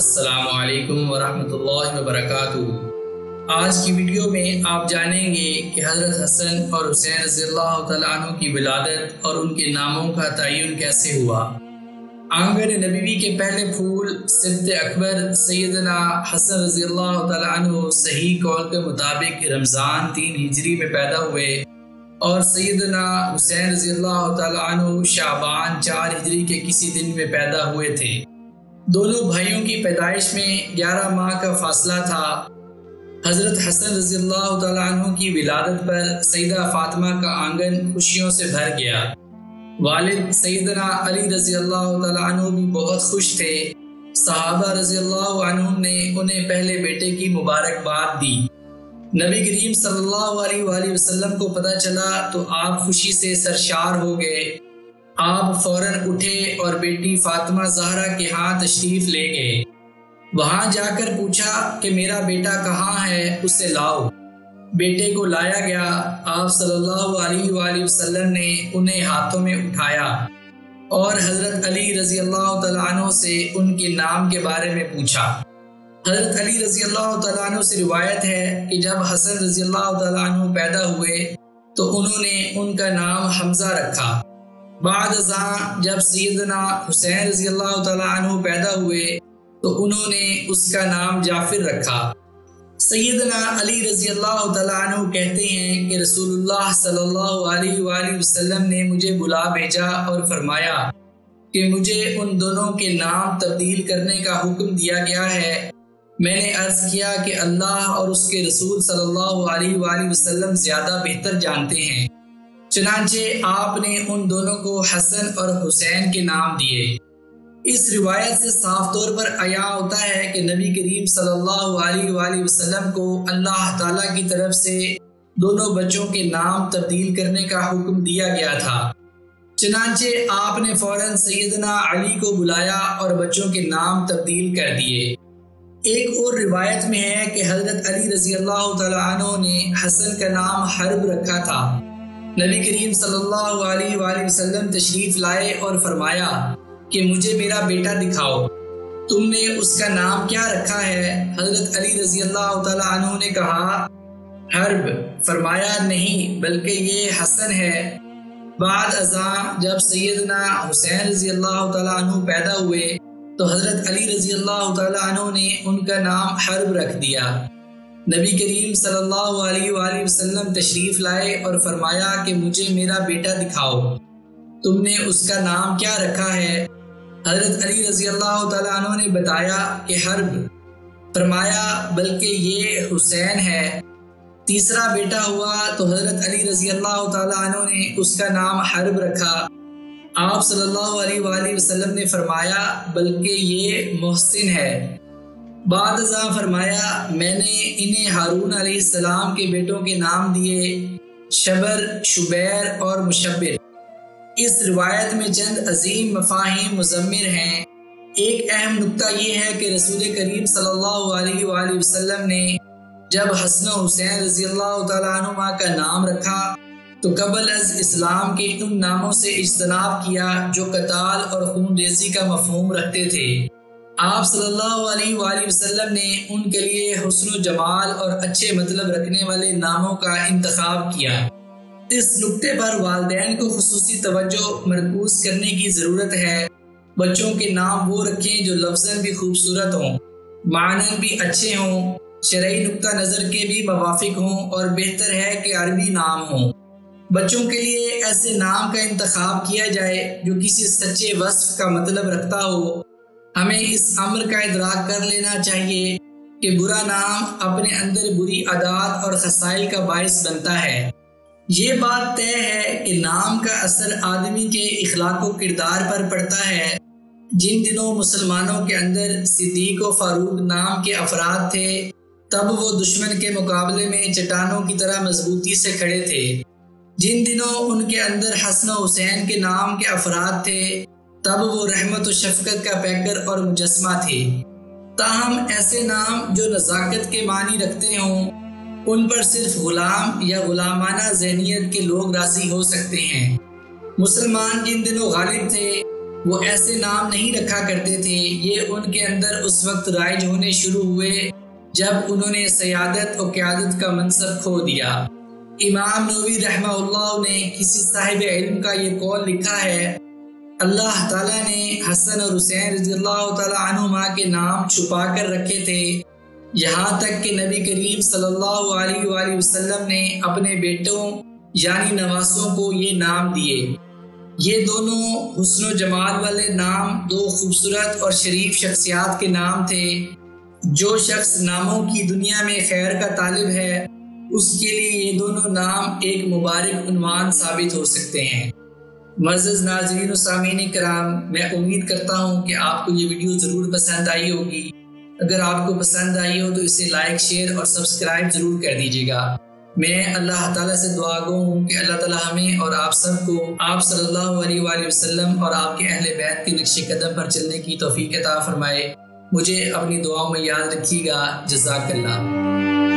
السلام علیکم ورحمۃ اللہ وبرکاتہ۔ آج کی ویڈیو میں آپ جانیں گے کہ حضرت حسن اور حسین رضی اللہ تعالیٰ عنہ کی ولادت اور ان کے ناموں کا تعین کیسے ہوا۔ آنگن نبوی کے پہلے پھول سبت اکبر سیدنا حسن رضی اللہ تعالیٰ عنہ صحیح قول کے مطابق رمضان 3 ہجری میں پیدا ہوئے اور سیدنا حسین رضی اللہ تعالیٰ عنہ شعبان 4 ہجری کے کسی دن میں پیدا ہوئے تھے۔ دونوں بھائیوں کی پیدائش میں 11 ماہ کا فاصلہ تھا۔ حضرت حسن رضی اللہ تعالیٰ عنہ کی ولادت پر سیدہ فاطمہ کا آنگن خوشیوں سے بھر گیا۔ والد سیدنا علی رضی اللہ تعالیٰ عنہ بھی بہت خوش تھے۔ صحابہ رضی اللہ عنہم نے انہیں پہلے بیٹے کی مبارکباد دی۔ نبی کریم صلی اللہ علیہ وآلہ وسلم کو پتہ چلا تو آپ خوشی سے سرشار ہو گئے۔ آپ فوراً اٹھے اور بیٹی فاطمہ زہرا کے ہاں تشریف لے گئے۔ وہاں جا کر پوچھا کہ میرا بیٹا کہاں ہے، اسے لاؤ۔ بیٹے کو لایا گیا۔ آپ صلی اللہ علیہ وآلہ وسلم نے انہیں ہاتھوں میں اٹھایا اور حضرت علی رضی اللہ تعالیٰ عنہ سے ان کے نام کے بارے میں پوچھا۔ حضرت علی رضی اللہ تعالیٰ عنہ سے روایت ہے کہ جب حسن رضی اللہ تعالیٰ عنہ پیدا ہوئے تو انہوں نے ان کا نام حمزہ رکھا۔ بعد ازاں جب سیدنا حسین رضی اللہ تعالیٰ عنہ پیدا ہوئے تو انہوں نے اس کا نام جعفر رکھا۔ سیدنا علی رضی اللہ تعالیٰ عنہ کہتے ہیں کہ رسول اللہ صلی اللہ علیہ وآلہ وسلم نے مجھے بلا بھیجا اور فرمایا کہ مجھے ان دونوں کے نام تبدیل کرنے کا حکم دیا گیا ہے۔ میں نے عرض کیا کہ اللہ اور اس کے رسول صلی اللہ علیہ وآلہ وسلم زیادہ بہتر جانتے ہیں۔ چنانچہ آپ نے ان دونوں کو حسن اور حسین کے نام دیے۔ اس روایت سے صاف طور پر عیاں ہوتا ہے کہ نبی کریم صلی اللہ علیہ وآلہ وسلم کو اللہ تعالیٰ کی طرف سے دونوں بچوں کے نام تبدیل کرنے کا حکم دیا گیا تھا۔ چنانچہ آپ نے فوراً سیدنا علی کو بلایا اور بچوں کے نام تبدیل کر دیے۔ ایک اور روایت میں ہے کہ حضرت علی رضی اللہ تعالیٰ عنہ نے حسن کا نام حرب رکھا تھا۔ نبی کریم صلی اللہ علیہ وآلہ وسلم تشریف لائے اور فرمایا کہ مجھے میرا بیٹا دکھاؤ، تم نے اس کا نام کیا رکھا ہے؟ حضرت علی رضی اللہ تعالیٰ عنہ نے کہا حرب۔ فرمایا نہیں بلکہ یہ حسن ہے۔ بعد ازاں جب سیدنا حسین رضی اللہ تعالیٰ عنہ پیدا ہوئے تو حضرت علی رضی اللہ تعالیٰ عنہ نے ان کا نام حرب رکھ دیا۔ نبی کریم صلی اللہ علیہ وآلہ وسلم تشریف لائے اور فرمایا کہ مجھے میرا بیٹا دکھاؤ، تم نے اس کا نام کیا رکھا ہے؟ حضرت علی رضی اللہ تعالیٰ عنہ نے بتایا کہ حرب۔ فرمایا بلکہ یہ حسین ہے۔ تیسرا بیٹا ہوا تو حضرت علی رضی اللہ تعالیٰ عنہ نے اس کا نام حرب رکھا۔ آپ صلی اللہ علیہ وآلہ وسلم نے فرمایا بلکہ یہ محسن ہے۔ بعد ازاں فرمایا میں نے انہیں ہارون علیہ السلام کے بیٹوں کے نام دیے، شبر، شبیر اور مشبر۔ اس روایت میں چند عظیم مفاہیم مضمر ہیں۔ ایک اہم نکتہ یہ ہے کہ رسول کریم صلی اللہ علیہ وآلہ وسلم نے جب حسن و حسین رضی اللہ تعالیٰ عنہما کا نام رکھا تو قبل از اسلام کے ان ناموں سے اجتناب کیا جو قتال اور خون ریزی کا مفہوم رکھتے تھے۔ آپ صلی اللہ علیہ وآلہ وسلم نے ان کے لیے حسن و جمال اور اچھے مطلب رکھنے والے ناموں کا انتخاب کیا۔ اس نکتے پر والدین کو خصوصی توجہ مرکوز کرنے کی ضرورت ہے۔ بچوں کے نام وہ رکھیں جو لفظاً بھی خوبصورت ہوں، معناً بھی اچھے ہوں، شرعی نقطہ نظر کے بھی موافق ہوں اور بہتر ہے کہ عربی نام ہوں۔ بچوں کے لیے ایسے نام کا انتخاب کیا جائے جو کسی سچے وصف کا مطلب رکھتا ہو۔ ہمیں اس امر کا ادراک کر لینا چاہیے کہ برا نام اپنے اندر بری عادات اور خصائل کا باعث بنتا ہے۔ یہ بات طے ہے کہ نام کا اثر آدمی کے اخلاق و کردار پر پڑتا ہے۔ جن دنوں مسلمانوں کے اندر صدیق و فاروق نام کے افراد تھے تب وہ دشمن کے مقابلے میں چٹانوں کی طرح مضبوطی سے کھڑے تھے۔ جن دنوں ان کے اندر حسن و حسین کے نام کے افراد تھے تب وہ رحمت و شفقت کا پیکر اور مجسمہ تھے۔ تاہم ایسے نام جو نزاکت کے معنی رکھتے ہوں ان پر صرف غلام یا غلامانہ ذہنیت کے لوگ راضی ہو سکتے ہیں۔ مسلمان جن دنوں غالب تھے وہ ایسے نام نہیں رکھا کرتے تھے، یہ ان کے اندر اس وقت رائج ہونے شروع ہوئے جب انہوں نے سیادت و قیادت کا منصب کھو دیا۔ امام نووی رحمہ اللہ نے کسی صاحب علم کا یہ قول لکھا ہے، اللہ تعالیٰ نے حسن اور حسین رضی اللہ تعالیٰ عنہما کے نام چھپا کر رکھے تھے، یہاں تک کہ نبی کریم صلی اللہ علیہ وآلہ وسلم نے اپنے بیٹوں یعنی نواسوں کو یہ نام دیے۔ یہ دونوں حسن و جمال والے نام دو خوبصورت اور شریف شخصیات کے نام تھے۔ جو شخص ناموں کی دنیا میں خیر کا طالب ہے، اس کے لیے یہ دونوں نام ایک مبارک عنوان ثابت ہو سکتے ہیں۔ معزز ناظرین و سامعین کرام، میں امید کرتا ہوں کہ آپ کو یہ ویڈیو ضرور پسند آئی ہوگی۔ اگر آپ کو پسند آئی ہو تو اسے لائک، شیئر اور سبسکرائب ضرور کر دیجیے گا۔ میں اللہ تعالیٰ سے دعا گو ہوں کہ اللہ تعالیٰ ہمیں اور آپ سب کو آپ صلی اللہ علیہ وآلہ وسلم اور آپ کے اہل بیت کے نقش قدم پر چلنے کی توفیق عطا فرمائے۔ مجھے اپنی دعاؤں میں یاد رکھیے گا۔ جزاک اللہ۔